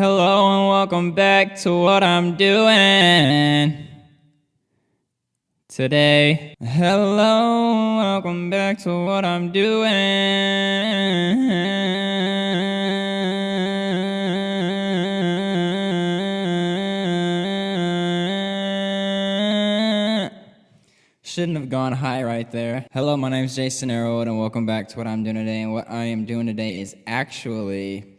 Hello and welcome back to what I'm doing today. Hello, welcome back to what I'm doing. Shouldn't have gone high right there. Hello, my name is Jason Arrowood and welcome back to what I'm doing today. And what I am doing today is actually,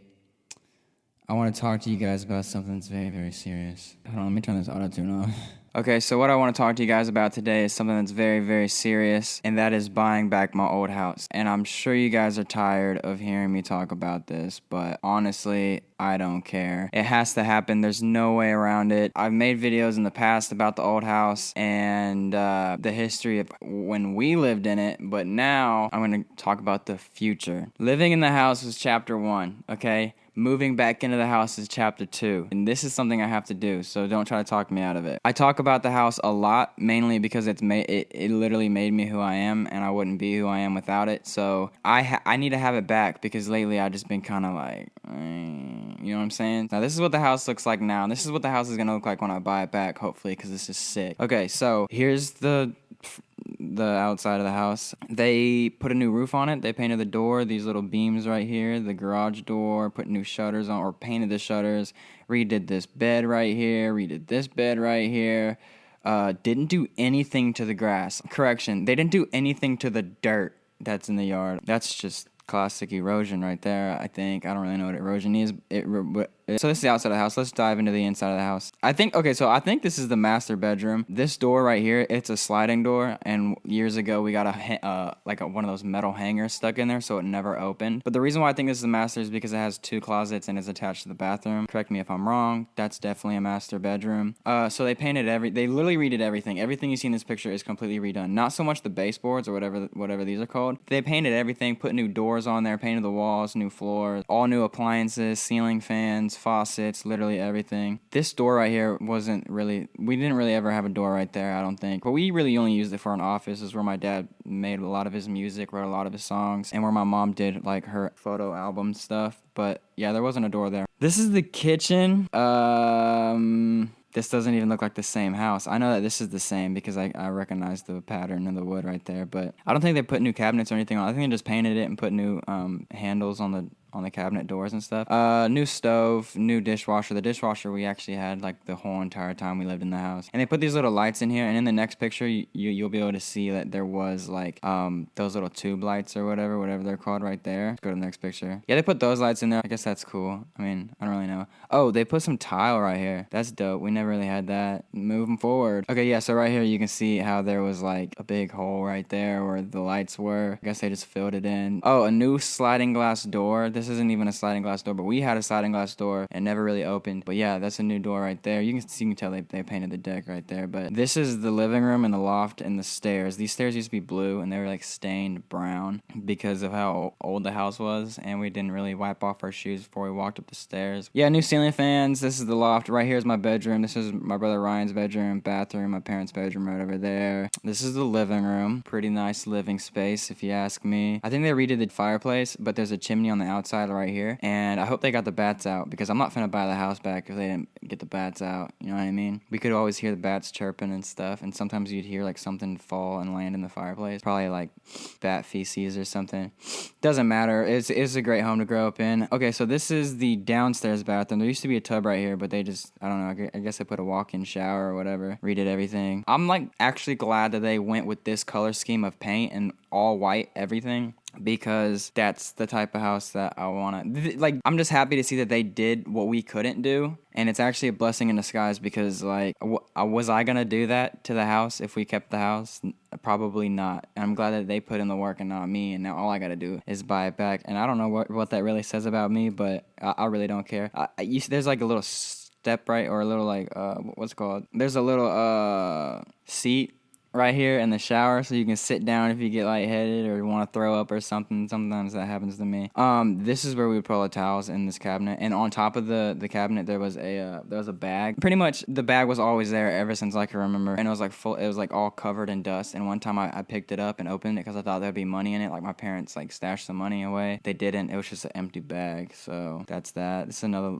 I want to talk to you guys about something that's very, very serious. Hold on, let me turn this auto-tune off. Okay, so what I want to talk to you guys about today is something that's very, very serious, and that is buying back my old house. And I'm sure you guys are tired of hearing me talk about this, but honestly, I don't care. It has to happen. There's no way around it. I've made videos in the past about the old house and the history of when we lived in it, but now I'm going to talk about the future. Living in the house was chapter 1, okay? Moving back into the house is chapter 2, and this is something I have to do, so don't try to talk me out of it. I talk about the house a lot, mainly because it literally made me who I am, and I wouldn't be who I am without it, so I need to have it back, because lately I've just been kind of like, you know what I'm saying? Now this is what the house looks like now, and this is what the house is going to look like when I buy it back, hopefully, because this is sick. Okay, so here's the outside of the house. They put a new roof on it. They painted the door, these little beams right here, the garage door, put new shutters on, or painted the shutters, redid this bed right here, redid this bed right here. Didn't do anything to the grass. Correction, they didn't do anything to the dirt that's in the yard. That's just classic erosion right there, I think. I don't really know what erosion is. So this is the outside of the house. Let's dive into the inside of the house. I think this is the master bedroom. This door right here, it's a sliding door, and years ago we got one of those metal hangers stuck in there, so it never opened. But the reason why I think this is a master is because it has 2 closets and it's attached to the bathroom. Correct me if I'm wrong. That's definitely a master bedroom. So they painted they literally redid everything. Everything you see in this picture is completely redone. Not so much the baseboards or whatever these are called. They painted everything, put new doors on there, painted the walls, new floors, all new appliances, ceiling fans, faucets, literally everything. This door right here we didn't really ever have a door right there, I don't think. But we really only used it for an office. This is where my dad made a lot of his music, wrote a lot of his songs, and where my mom did like her photo album stuff. But yeah, there wasn't a door there. This is the kitchen. This doesn't even look like the same house. I know that this is the same because I recognize the pattern in the wood right there, but I don't think they put new cabinets or anything on. I think they just painted it and put new handles on the cabinet doors and stuff. New stove, new dishwasher. The dishwasher we actually had like the whole entire time we lived in the house. And they put these little lights in here, and in the next picture you'll be able to see that there was like those little tube lights or whatever they're called right there. Let's go to the next picture. Yeah, they put those lights in there. I guess that's cool. I mean, I don't really know. Oh, they put some tile right here. That's dope. We never really had that. Moving forward. Okay, yeah, so right here you can see how there was like a big hole right there where the lights were. I guess they just filled it in. Oh, a new sliding glass door. This isn't even a sliding glass door, but we had a sliding glass door and never really opened. But yeah, that's a new door right there. You can tell they painted the deck right there. But this is the living room and the loft and the stairs. These stairs used to be blue and they were like stained brown because of how old the house was, and we didn't really wipe off our shoes before we walked up the stairs. Yeah, new ceiling fans. This is the loft. Right here is my bedroom. This is my brother Ryan's bedroom, bathroom, my parents' bedroom right over there. This is the living room. Pretty nice living space if you ask me. I think they redid the fireplace, but there's a chimney on the outside right here, and I hope they got the bats out because I'm not finna buy the house back if they didn't get the bats out. You know what I mean? We could always hear the bats chirping and stuff, and sometimes you'd hear like something fall and land in the fireplace. Probably like bat feces or something. Doesn't matter. It's a great home to grow up in. Okay, so this is the downstairs bathroom. There used to be a tub right here, but they just, I don't know, I guess they put a walk-in shower or whatever. Redid everything. I'm like actually glad that they went with this color scheme of paint and all white everything, because that's the type of house that I want to, like, I'm just happy to see that they did what we couldn't do, and it's actually a blessing in disguise because, like, was I going to do that to the house if we kept the house? Probably not, and I'm glad that they put in the work and not me, and now all I got to do is buy it back, and I don't know what that really says about me, but I really don't care. There's, like, a little step, right, or a little, like, what's it called? There's a little, seat right here in the shower, so you can sit down if you get lightheaded or want to throw up or something. Sometimes that happens to me. This is where we would put all the towels in this cabinet, and on top of the cabinet there was a bag. Pretty much the bag was always there ever since I can remember, and it was like full. It was like all covered in dust. And one time I picked it up and opened it because I thought there'd be money in it. Like my parents like stashed some money away. They didn't. It was just an empty bag. So that's that. This is another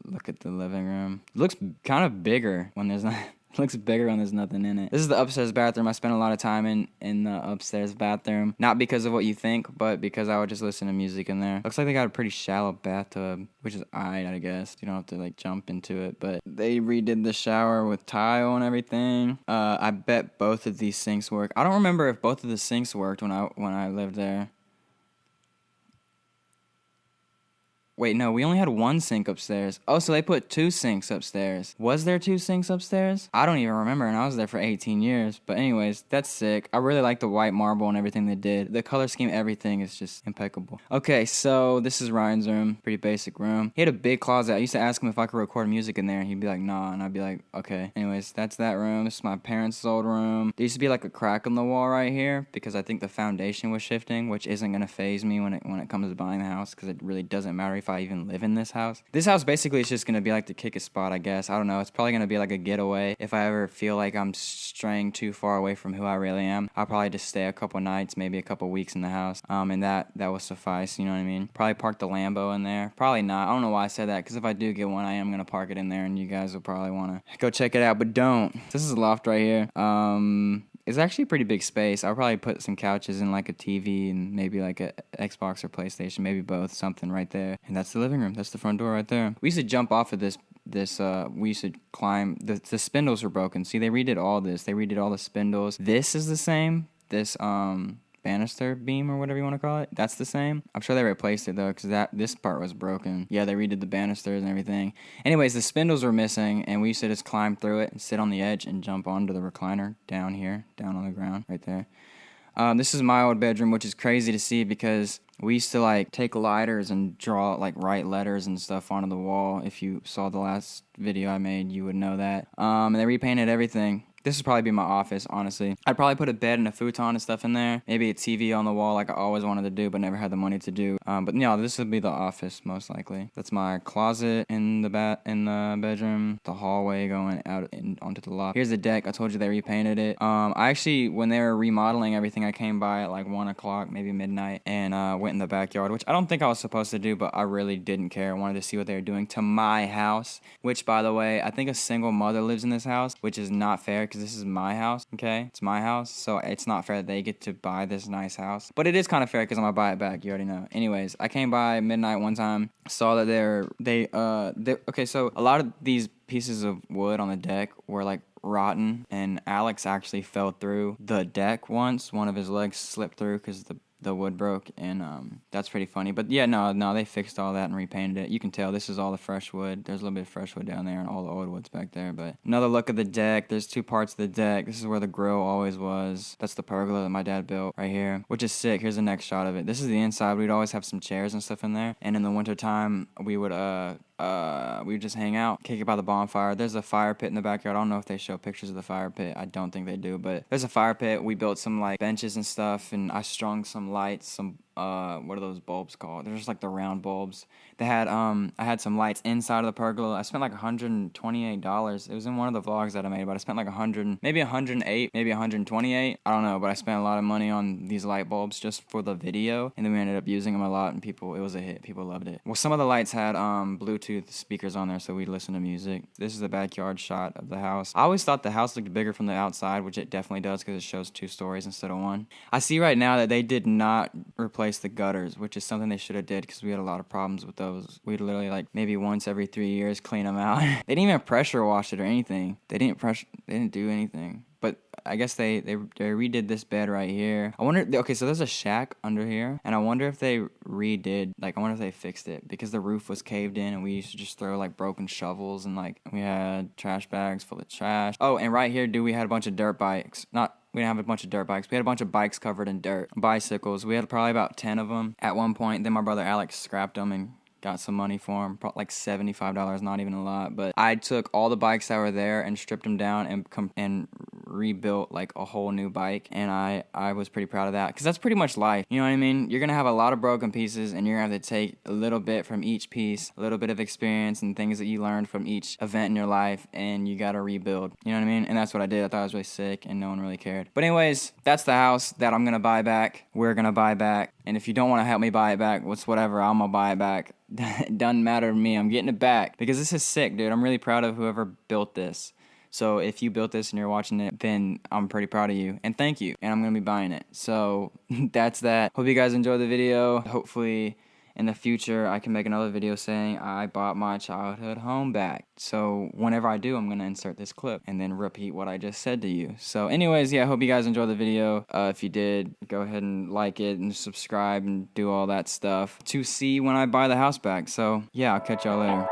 look at the living room. It looks kind of bigger when there's not. It looks bigger when there's nothing in it. This is the upstairs bathroom. I spent a lot of time in the upstairs bathroom. Not because of what you think, but because I would just listen to music in there. Looks like they got a pretty shallow bathtub, which is alright, I guess. You don't have to like jump into it. But they redid the shower with tile and everything. I bet both of these sinks work. I don't remember if both of the sinks worked when I lived there. Wait, no, we only had one sink upstairs. Oh, so they put 2 sinks upstairs. Was there 2 sinks upstairs? I don't even remember, and I was there for 18 years. But anyways, that's sick. I really like the white marble and everything they did. The color scheme, everything is just impeccable. Okay, so this is Ryan's room. Pretty basic room. He had a big closet. I used to ask him if I could record music in there, and he'd be like, nah, and I'd be like, okay. Anyways, that's that room. This is my parents' old room. There used to be like a crack in the wall right here because I think the foundation was shifting, which isn't going to faze me when it comes to buying the house because it really doesn't matter if I even live in this house. This house basically is just going to be like the kick a spot, I guess. I don't know. It's probably going to be like a getaway. If I ever feel like I'm straying too far away from who I really am, I'll probably just stay a couple nights, maybe a couple weeks in the house. And that will suffice, you know what I mean? Probably park the Lambo in there. Probably not. I don't know why I said that, because if I do get one, I am going to park it in there, and you guys will probably want to go check it out, but don't. This is a loft right here. It's actually a pretty big space. I'll probably put some couches and like a TV and maybe like a Xbox or PlayStation, maybe both, something right there. And that's the living room. That's the front door right there. We used to jump off of this we used to climb. The spindles were broken. See, they redid all this. They redid all the spindles. This is the same. This banister beam or whatever you want to call it, that's the same. I'm sure they replaced it though, because this part was broken. Yeah, they redid the banisters and everything. Anyways, the spindles were missing, and we used to just climb through it and sit on the edge and jump onto the recliner down here, down on the ground right there. This is my old bedroom, which is crazy to see because we used to like take lighters and draw, like write letters and stuff onto the wall. If you saw the last video I made, you would know that. And they repainted everything. This would probably be my office, honestly. I'd probably put a bed and a futon and stuff in there. Maybe a TV on the wall like I always wanted to do but never had the money to do. But no, this would be the office most likely. That's my closet in the bedroom. The hallway going out onto the loft. Here's the deck. I told you they repainted it. I actually, when they were remodeling everything, I came by at like 1 o'clock, maybe midnight, and went in the backyard, which I don't think I was supposed to do, but I really didn't care. I wanted to see what they were doing to my house, which, by the way, I think a single mother lives in this house, which is not fair because this is my house, okay? It's my house, so it's not fair that they get to buy this nice house. But it is kind of fair because I'm gonna buy it back, you already know. Anyways, I came by midnight one time, saw that okay, so a lot of these pieces of wood on the deck were like rotten, and Alex actually fell through the deck once. One of his legs slipped through because the wood broke, and that's pretty funny. But yeah, no, they fixed all that and repainted it. You can tell this is all the fresh wood. There's a little bit of fresh wood down there and all the old wood's back there. But another look at the deck. There's 2 parts of the deck. This is where the grill always was. That's the pergola that my dad built right here, which is sick. Here's the next shot of it. This is the inside. We'd always have some chairs and stuff in there, and in the wintertime we would just hang out, kick it by the bonfire. There's a fire pit in the backyard. I don't know if they show pictures of the fire pit. I don't think they do, but there's a fire pit. We built some like benches and stuff, and I strung some lights, some what are those bulbs called? They're just like the round bulbs. They had I had some lights inside of the pergola. I spent like $128. It was in one of the vlogs that I made, but I spent like 100, maybe 108, maybe 128. I don't know, but I spent a lot of money on these light bulbs just for the video, and then we ended up using them a lot, and it was a hit. People loved it. Well, some of the lights had Bluetooth speakers on there, so we'd listen to music. This is the backyard shot of the house. I always thought the house looked bigger from the outside, which it definitely does because it shows 2 stories instead of 1. I see right now that they did not replace the gutters, which is something they should have did because we had a lot of problems with those. We'd literally like maybe once every 3 years clean them out. They didn't even pressure wash it or anything. They didn't do anything. But I guess they redid this bed right here. I wonder, okay, so there's a shack under here, and I wonder if they I wonder if they fixed it, because the roof was caved in, and we used to just throw like broken shovels, and like we had trash bags full of trash. Oh, and right here, we had a bunch of dirt bikes. We didn't have a bunch of dirt bikes. We had a bunch of bikes covered in dirt. Bicycles. We had probably about 10 of them at one point. Then my brother Alex scrapped them and got some money for them, like $75, not even a lot. But I took all the bikes that were there and stripped them down and rebuilt like a whole new bike, and I was pretty proud of that, because that's pretty much life. You know what I mean? You're gonna have a lot of broken pieces, and you're gonna have to take a little bit from each piece, a little bit of experience and things that you learned from each event in your life, and you gotta rebuild. You know what I mean? And that's what I did. I thought it was really sick, and no one really cared. But anyways, that's the house that I'm gonna buy back. We're gonna buy back. And if you don't want to help me buy it back, whatever, I'm gonna buy it back. It doesn't matter to me. I'm getting it back because this is sick, dude. I'm really proud of whoever built this. So if you built this and you're watching it, then I'm pretty proud of you. And thank you. And I'm going to be buying it. So that's that. Hope you guys enjoyed the video. Hopefully in the future I can make another video saying I bought my childhood home back. So whenever I do, I'm going to insert this clip and then repeat what I just said to you. So anyways, yeah, I hope you guys enjoyed the video. If you did, go ahead and like it and subscribe and do all that stuff to see when I buy the house back. So yeah, I'll catch y'all later.